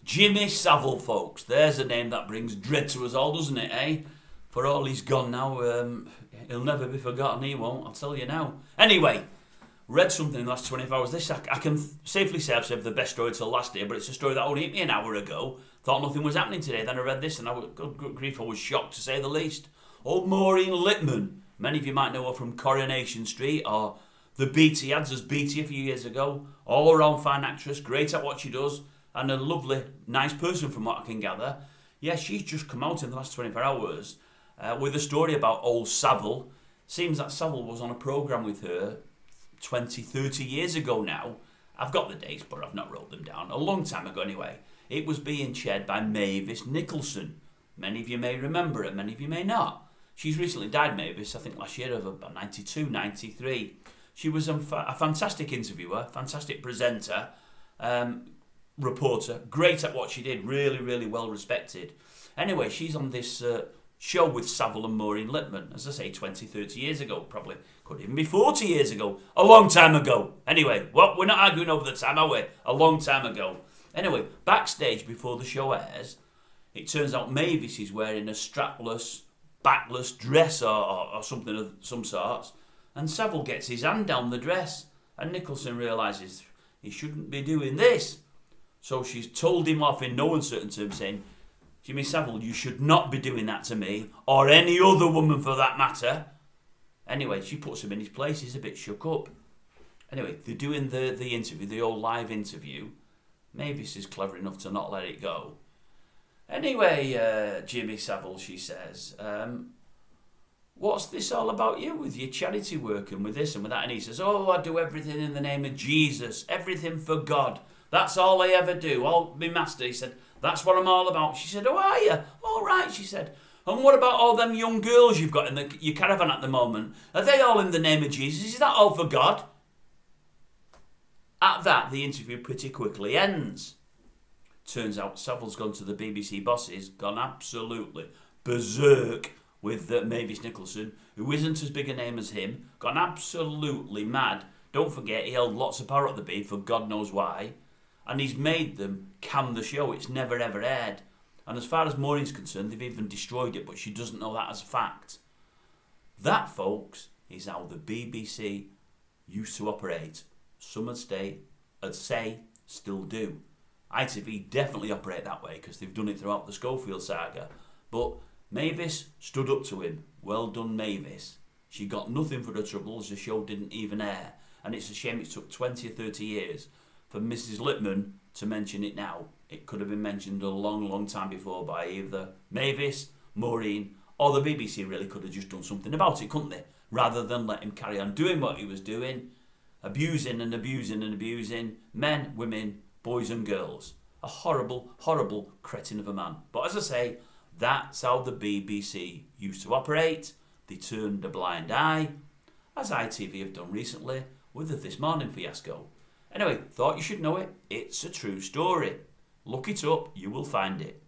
Jimmy Savile, folks. There's a name that brings dread to us all, doesn't it, eh? For all he's gone now, he'll never be forgotten, he won't, I'll tell you now. Anyway, read something in the last 24 hours. This, I can safely say I've saved the best story till last day, but it's a story that only hit me an hour ago. Thought nothing was happening today. Then I read this and good grief, I was shocked to say the least. Old Maureen Lipman. Many of you might know her from Coronation Street or the BT ads as BT a few years ago. All around fine actress, great at what she does, and a lovely, nice person from what I can gather. Yeah, she's just come out in the last 24 hours with a story about old Savile. Seems that Savile was on a programme with her 20, 30 years ago now. I've got the dates, but I've not wrote them down. A long time ago anyway. It was being chaired by Mavis Nicholson. Many of you may remember her, many of you may not. She's recently died, Mavis, I think last year, of about 92, 93. She was a fantastic interviewer, fantastic presenter, reporter, great at what she did, really, really well respected. Anyway, she's on this show with Savile and Maureen Lipman, as I say, 20, 30 years ago, probably could even be 40 years ago, a long time ago. Anyway, well, we're not arguing over the time, are we? A long time ago. Anyway, backstage before the show airs, it turns out Mavis is wearing a strapless, backless dress or something of some sorts, and Savile gets his hand down the dress, and Nicholson realises he shouldn't be doing this. So she's told him off in no uncertain terms, saying, Jimmy Savile, you should not be doing that to me, or any other woman for that matter. Anyway, she puts him in his place, he's a bit shook up. Anyway, they're doing the interview, the old live interview. Mavis is clever enough to not let it go. Anyway, Jimmy Savile, she says, what's this all about you with your charity work and with this and with that? And he says, oh, I do everything in the name of Jesus, everything for God. That's all I ever do. All my master, he said, that's what I'm all about. She said, oh, are you? All right, she said. And what about all them young girls you've got in your caravan at the moment? Are they all in the name of Jesus? Is that all for God? At that, the interview pretty quickly ends. Turns out Savile's gone to the BBC bosses, gone absolutely berserk with Mavis Nicholson, who isn't as big a name as him, gone absolutely mad. Don't forget, he held lots of power at the B for God knows why, and he's made them can the show. It's never ever aired. And as far as Maureen's concerned, they've even destroyed it, but she doesn't know that as fact. That, folks, is how the BBC used to operate. Some would say, still do. ITV definitely operate that way because they've done it throughout the Schofield saga. But Mavis stood up to him. Well done, Mavis. She got nothing for her troubles. The show didn't even air. And it's a shame it took 20 or 30 years for Mrs. Lipman to mention it now. It could have been mentioned a long, long time before by either Mavis, Maureen, or the BBC really could have just done something about it, couldn't they? Rather than let him carry on doing what he was doing, abusing and abusing and abusing men, women, boys and girls. A horrible, horrible cretin of a man. But as I say, that's how the BBC used to operate. They turned a blind eye, as ITV have done recently with the This Morning fiasco. Anyway, thought you should know it. It's a true story. Look it up, you will find it.